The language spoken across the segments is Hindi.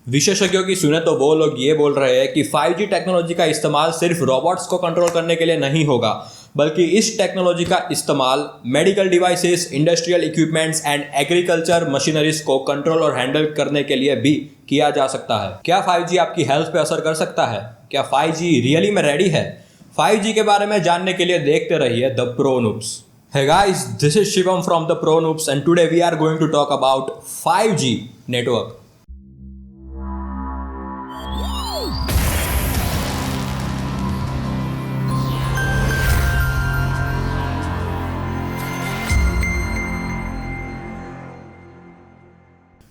विशेषज्ञों की सुने तो वो लोग ये बोल रहे हैं कि 5G टेक्नोलॉजी का इस्तेमाल सिर्फ रोबोट्स को कंट्रोल करने के लिए नहीं होगा, बल्कि इस टेक्नोलॉजी का इस्तेमाल medical devices, industrial equipments and agriculture machineries को कंट्रोल और हैंडल करने के लिए भी किया जा सकता है। क्या 5G आपकी हेल्थ पे असर कर सकता है? क्या 5G रियली में रेडी है? 5G के बारे में जानने के लिए देखते रहिए the pro noobs. Hey guys, this is Shivam from the Pro Noobs and today we are going to talk about 5G network.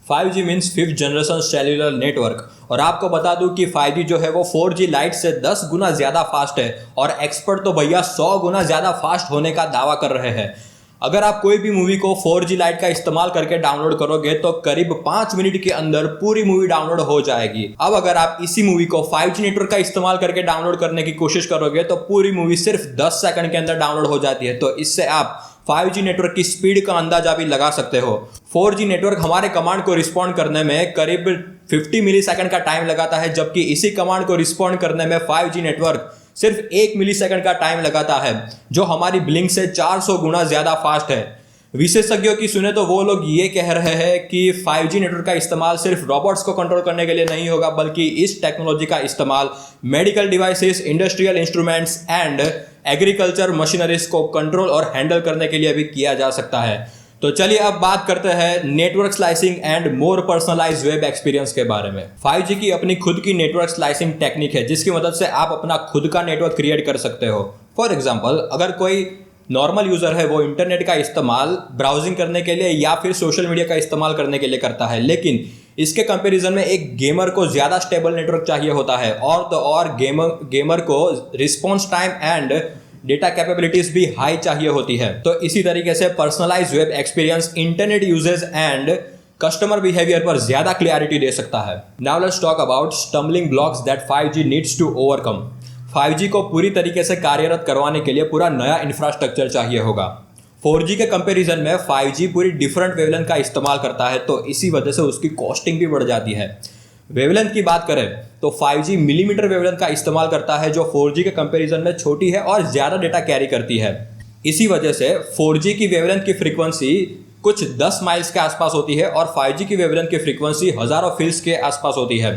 5G means fifth generation cellular network. और आपको बता दूं कि 5G जो है वो 4G लाइट से 10 गुना ज़्यादा फास्ट है और एक्सपर्ट तो भैया 100 गुना ज़्यादा फास्ट होने का दावा कर रहे हैं। अगर आप कोई भी मूवी को 4G लाइट का इस्तेमाल करके डाउनलोड करोगे तो करीब 5 मिनट के अंदर पूरी मूवी डाउनलोड हो जाएगी। अब अगर आप इसी मूवी को 5G नेटवर्क का इस्तेमाल करके डाउनलोड करने की कोशिश करोगे तो पूरी मूवी सिर्फ 10 सेकंड के अंदर डाउनलोड हो जाती है। तो इससे आप 5G नेटवर्क की स्पीड का अंदाजा भी लगा सकते हो। 4G नेटवर्क हमारे कमांड को रिस्पॉन्ड करने में करीब 50 मिलीसेकंड का टाइम लगाता है, जबकि इसी कमांड को रिस्पॉन्ड करने में 5G नेटवर्क सिर्फ 1 मिलीसेकंड का टाइम लगाता है, जो हमारी ब्लिंक से 400 गुना ज्यादा फास्ट है। विशेषज्ञों की सुने तो वो लोग ये कह रहे हैं कि 5G नेटवर्क का इस्तेमाल सिर्फ रोबोट्स को कंट्रोल करने के लिए नहीं होगा, बल्कि इस टेक्नोलॉजी का इस्तेमाल medical devices, industrial instruments and agriculture machineries को कंट्रोल और हैंडल करने के लिए भी किया जा सकता है। तो चलिए अब बात करते हैं network slicing and more personalised web experience के बारे में। 5G की अपनी खुद की नेटवर्क स्लाइसिंग टेक्निक है, जिसकी मदद से आप अपना खुद का नेटवर्क क्रिएट कर सकते हो। फॉर एग्जाम्पल, अगर कोई नॉर्मल यूजर है वो इंटरनेट का इस्तेमाल ब्राउजिंग करने के लिए या फिर सोशल मीडिया का इस्तेमाल करने के लिए करता है, लेकिन इसके कंपैरिजन में एक गेमर को ज्यादा स्टेबल नेटवर्क चाहिए होता है, और तो और गेमर को response time and data capabilities भी हाई चाहिए होती है। तो इसी तरीके से personalised web experience internet usages and customer behaviour पर ज्यादा क्लैरिटी दे सकता है। Now let's talk about stumbling blocks that 5G needs to overcome. 5G को पूरी तरीके से कार्यरत करवाने के लिए पूरा नया इंफ्रास्ट्रक्चर चाहिए होगा। 4G के कंपैरिजन में 5G पूरी डिफरेंट वेवलेंथ का इस्तेमाल करता है, तो इसी वजह से उसकी कॉस्टिंग भी बढ़ जाती है। वेवलेंथ की बात करें तो 5G मिलीमीटर वेवलेंथ का इस्तेमाल करता है, जो 4G के कंपैरिजन में छोटी है और ज़्यादा डेटा कैरी करती है। इसी वजह से 4G की वेवलेंथ की फ्रीक्वेंसी कुछ 10 माइल्स के आसपास होती है और 5G की वेवलेंथ की फ्रीक्वेंसी हज़ारों फील्स के आसपास होती है,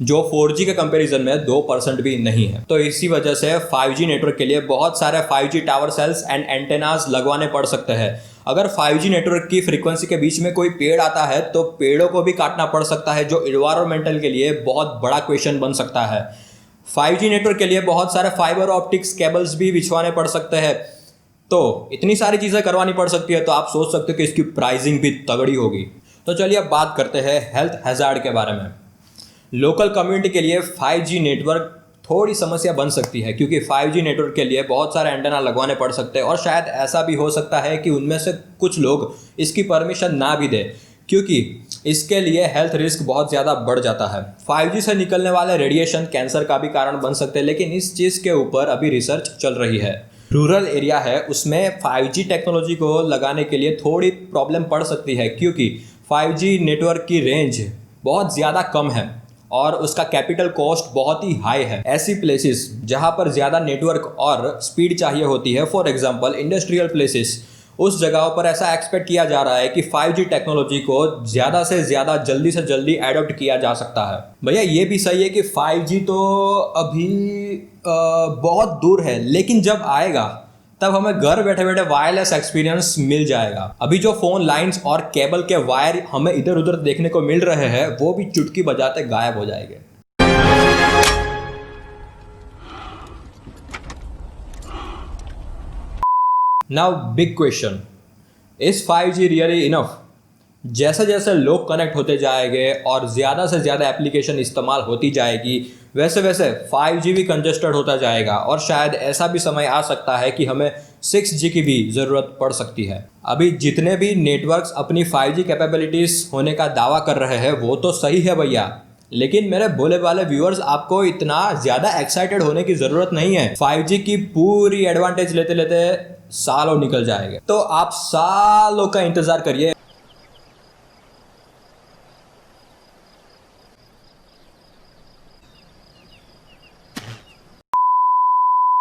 जो 4G के कंपैरिजन में 2% भी नहीं है। तो इसी वजह से 5G नेटवर्क के लिए बहुत सारे 5G tower sales and antennas लगवाने पड़ सकते हैं। अगर 5G नेटवर्क की फ्रीक्वेंसी के बीच में कोई पेड़ आता है तो पेड़ों को भी काटना पड़ सकता है, जो इन्वायरमेंटल के लिए बहुत बड़ा क्वेश्चन बन सकता है। 5G नेटवर्क के लिए बहुत सारे फाइबर ऑप्टिक्स केबल्स भी बिछवाने पड़ सकते हैं। तो इतनी सारी चीज़ें करवानी पड़ सकती है, तो आप सोच सकते हो कि इसकी प्राइसिंग भी तगड़ी होगी। तो चलिए अब बात करते हैं हेल्थ हैजार्ड के बारे में। लोकल कम्युनिटी के लिए 5G नेटवर्क थोड़ी समस्या बन सकती है, क्योंकि 5G नेटवर्क के लिए बहुत सारे एंटेना लगवाने पड़ सकते हैं और शायद ऐसा भी हो सकता है कि उनमें से कुछ लोग इसकी परमिशन ना भी दें, क्योंकि इसके लिए हेल्थ रिस्क बहुत ज़्यादा बढ़ जाता है। 5G से निकलने वाले रेडिएशन कैंसर का भी कारण बन सकते हैं, लेकिन इस चीज़ के ऊपर अभी रिसर्च चल रही है। रूरल एरिया है, उसमें 5G टेक्नोलॉजी को लगाने के लिए थोड़ी प्रॉब्लम पड़ सकती है, क्योंकि 5G नेटवर्क की रेंज बहुत ज़्यादा कम है और उसका कैपिटल कॉस्ट बहुत ही हाई है। ऐसी प्लेसेस जहां पर ज़्यादा नेटवर्क और स्पीड चाहिए होती है, फॉर एग्जांपल इंडस्ट्रियल प्लेसेस, उस जगहों पर ऐसा एक्सपेक्ट किया जा रहा है कि 5G टेक्नोलॉजी को ज़्यादा से ज़्यादा जल्दी से जल्दी एडॉप्ट किया जा सकता है। भैया ये भी सही है कि 5G तो अभी बहुत दूर है, लेकिन जब आएगा तब हमें घर बैठे बैठे वायरलेस एक्सपीरियंस मिल जाएगा। अभी जो फोन लाइंस और केबल के वायर हमें इधर उधर देखने को मिल रहे हैं, वो भी चुटकी बजाते गायब हो जाएंगे। Now big question, is 5G really enough? जैसे जैसे लोग कनेक्ट होते जाएंगे और ज़्यादा से ज़्यादा एप्लीकेशन इस्तेमाल होती जाएगी, वैसे वैसे 5G भी कंजेस्टेड होता जाएगा और शायद ऐसा भी समय आ सकता है कि हमें 6G की भी ज़रूरत पड़ सकती है। अभी जितने भी नेटवर्क्स अपनी 5G कैपेबिलिटीज़ होने का दावा कर रहे हैं वो तो सही है भैया, लेकिन मेरे भोले वाले व्यूअर्स, आपको इतना ज़्यादा एक्साइटेड होने की ज़रूरत नहीं है। 5G की पूरी एडवांटेज लेते लेते सालों निकल जाएंगे, तो आप सालों का इंतज़ार करिए।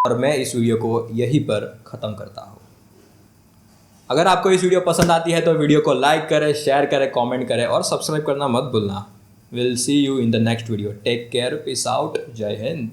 और मैं इस वीडियो को यहीं पर ख़त्म करता हूँ। अगर आपको इस वीडियो पसंद आती है तो वीडियो को लाइक करें, शेयर करें, कमेंट करें और सब्सक्राइब करना मत भूलना। Will see you in the next video. Take care, peace out, जय हिंद।